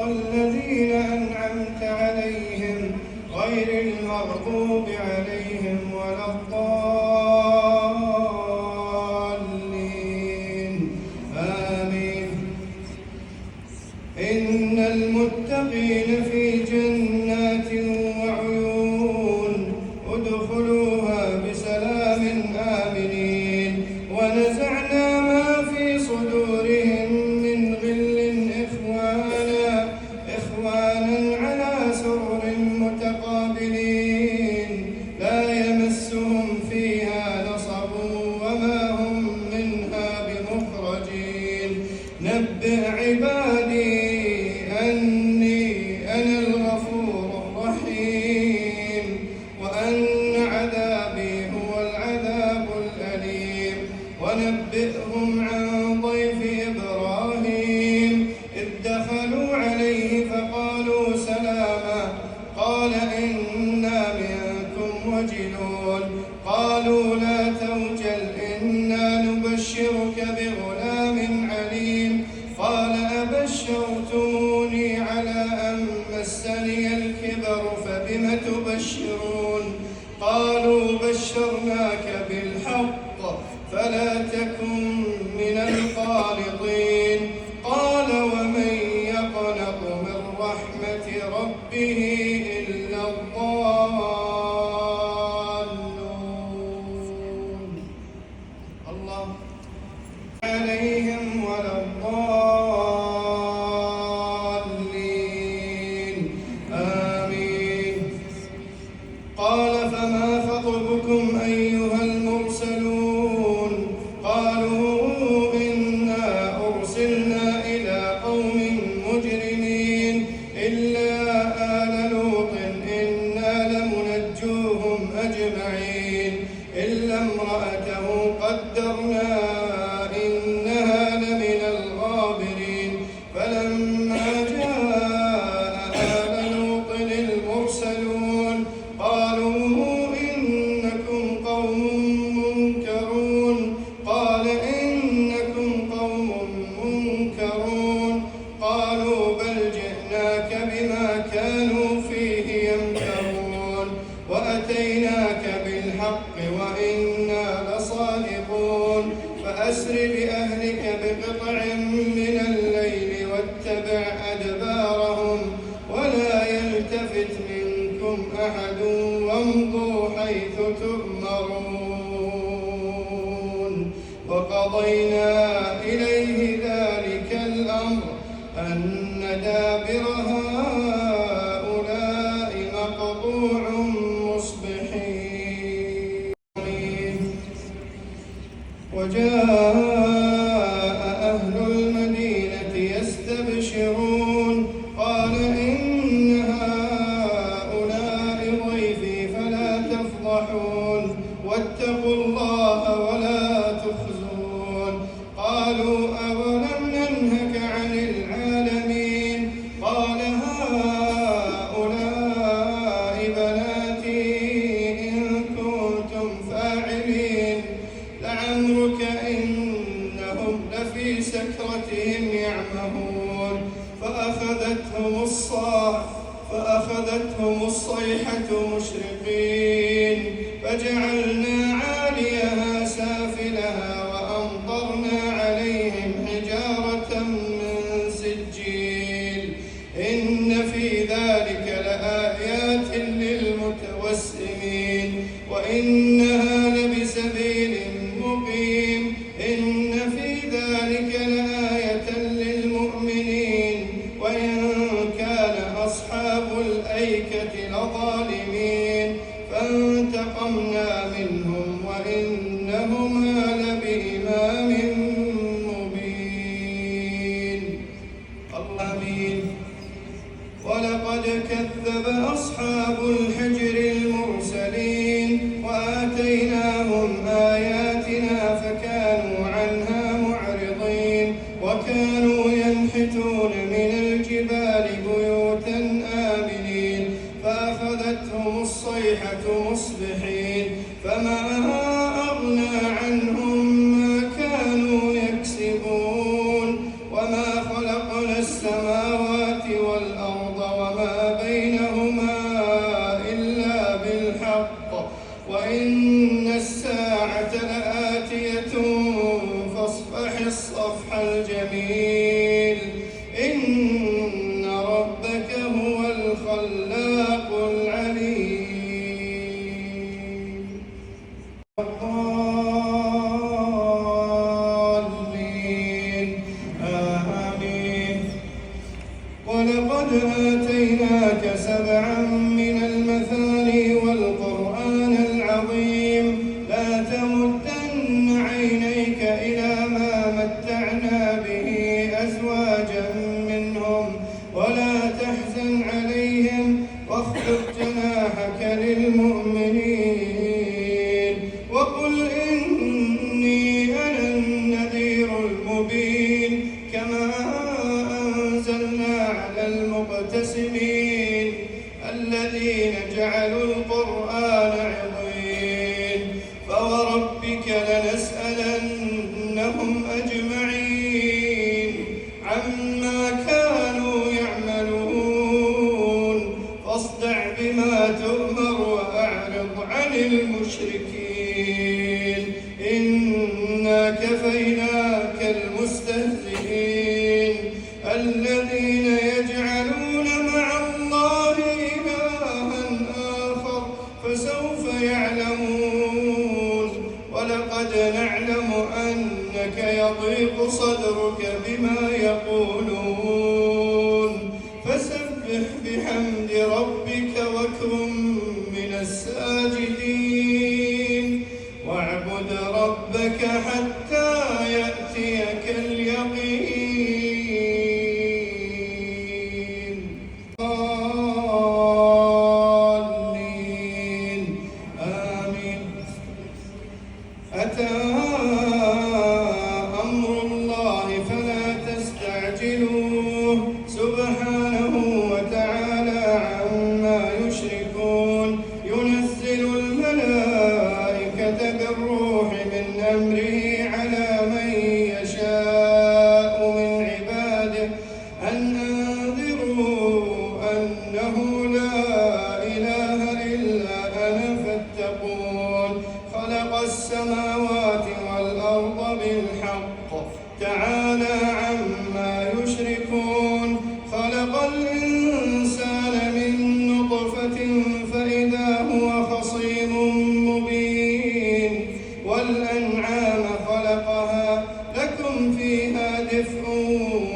الذين أنعمت عليهم غير المغضوب عليهم ولا الضالين آمين. إن المتقين في جنات وعيون ادخلوها بسلام آمنين. ونزعنا ما في صدورهم من غل إخوانا على سرر متقابلين لا يمسهم فيها نصب وما هم منها بمخرجين. نبئ عبادي أني أنا الغفور الرحيم وأن عذابي هو العذاب الأليم. ونبئهم عن ضيف إبراهيم إذ دخلوا عليه فقالوا سلاما قال إنا منكم وجلون قالوا لا توجل إنا نبشرك بغلام عليم قال أبشرتموني على أن مسني الكبر فبم تبشرون قالوا بشرناك بالحق فلا تكن من القانطين قال ومن يقنط من رحمة ربه إلا الضالون. الله عليهم ولا الضالين آمين. قال فما خطبكم أيها المرسلون قالوا إنا أرسلنا إلى قوم مجرمين إلا آل لوط إنا لمنجوهم أجمعين إلا امرأته قدرنا إنها لمن الغابرين. فلما جاء آل لوط المرسلون قالوا إنكم قوم منكرون قال إنكم قوم منكرون قالوا بل جئناك بما كانوا فيه يمترون وأتيناك بالحق وإنا لصادقون. فأسر بأهلك بقطع من الليل واتبع أدبارهم ولا يلتفت منكم أحد وامضوا حيث تؤمرون. وقضينا إليه ذلك الأمر أن دابر هؤلاء مقطوع مصبحين. وجاء أهل المدينة يستبشرون قال إن هؤلاء ضيفي فلا تفضحون واتقوا الله ولا تخزون. قالوا أولم ننهك عن العالمين قال هؤلاء بناتي إن كنتم فاعلين لعمرك إنهم لفي سكرتهم يعمهون. فأخذتهم الصيحة مشرقين فجعلنا عاليها سافلها وأمطرنا عليهم حجارة من سجيل إن في ذلك لآيات للمتوسمين وإنها لبسبيل مقيم إن في ذلك لآية للمؤمنين وإن كان أصحاب الأيكة لظالمين فانتقمنا منهم وإنهما لبإمام مبين. آمين. ولقد كذب أصحاب الحجر المرسلين وآتيناهم آياتنا فكانوا عنها معرضين وكانوا ينحتون من الجبال بيوتا آمنين فأخذتهم الصيحة مصبحين فما أغنى عنهم ما كانوا يكسبون وما خلقنا السماوات والأرض ولقد آتيناك 7 من المثاني والقرآن العظيم لا تمدن عينيك إلى ما متعنا به أزواجا منهم ولا تحزن عليهم واخفض جناحك للمؤمنين وقل إني أنا النذير المبين كما أنزلنا على المقتسمين الذين جعلوا القرآن عضين فوربك لنسألنهم أجمعين عما كانوا يعملون فاصدع بما تؤمر وأعرض عن المشركين إنا كفيناك المستهزئين الذين يجعلون مع الله إلها آخر فسوف يعلمون ولقد نعلم أنك يضيق صدرك بما يقولون فسبح بحمد ربك وكن من الساجدين واعبد ربك حتى يأتيك اليقين آمين أتى أمر الله فلا تستعجلوه سبحانه وتعالى عما يشركون ينزل الملائكة بالروح من أمره على من يشاء من عباده أن أنذروا أنه لا إله إلا أنا فاتقون خلق السماوات والأرض بالحق تعالى عما يشركون خلق الإنسان من نطفة فإذا هو خصيم مبين والأنعام خلقها لكم فيها دفء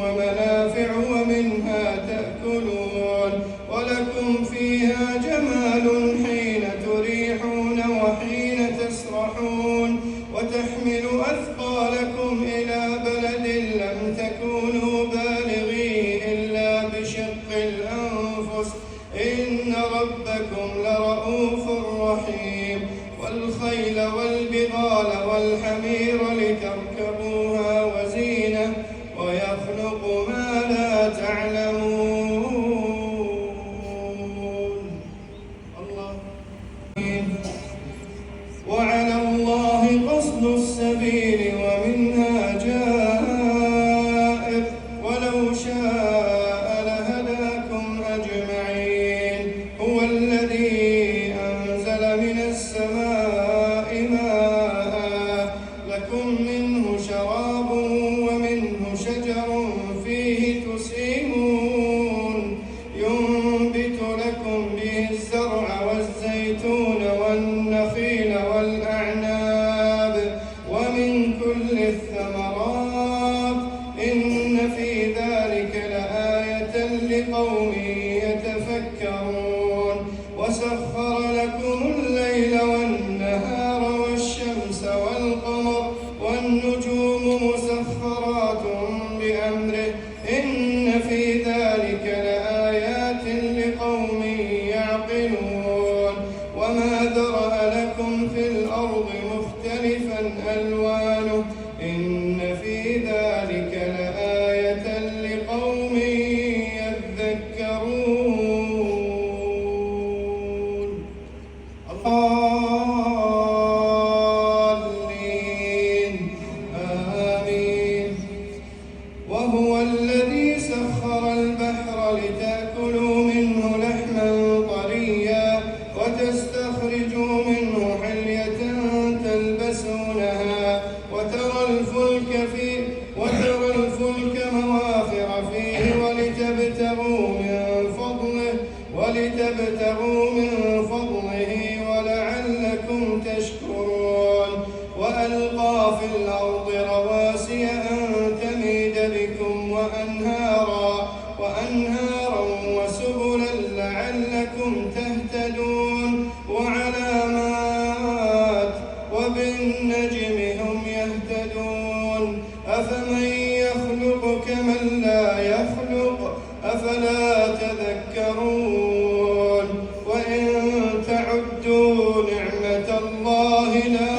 ومنافع ومنها تأكلون ولكم فيها جمال حين تريحون وحين تسرحون وتحمل أثقالكم إلى بلد لم تكونوا بالغيه إلا بشق الأنفس إن ربكم لرؤوف رحيم والخيل والبغال والحمير لتركبوها وزينة ويخلق ما لا تعلمون الله وعلى الله قصد السبيل ومنها جائر ولو شاء لهداكم أجمعين هو الذي أنزل من السماء ماء لكم منه شراب ومنه شجر فيه تسيمون ينبت لكم به الزرع والزيتون والنخيل والأعناب ومن كل الثمرات إن في ذلك لآية لقوم يتفكرون وسخر لكم الليل والنهار والشمس والقمر والنجوم مسخرات بأمره إن في ذلك لآيات لقوم يعقلون وما ذرأ لكم في الأرض مختلفا ألوانه إن في ذلك لآية لقوم يذكرون الضالين آمين وهو الذي سخر البحر لتأكلوا منه لحما طريا وتستخرجوا منه حلية تلبسونها وترى الفلك مواخر فيه ولتبتغوا من فضله ولعلكم تشكرون وألقى في الأرض رواسي أن تميد بكم وأنهارا وأنهارا وسبلا لعلكم تهتدون وعلامات وبالنجم هم يهتدون أفمن يخلق كمن لا يخلق أفلا تذكرون وإن تعدوا نعمة الله لا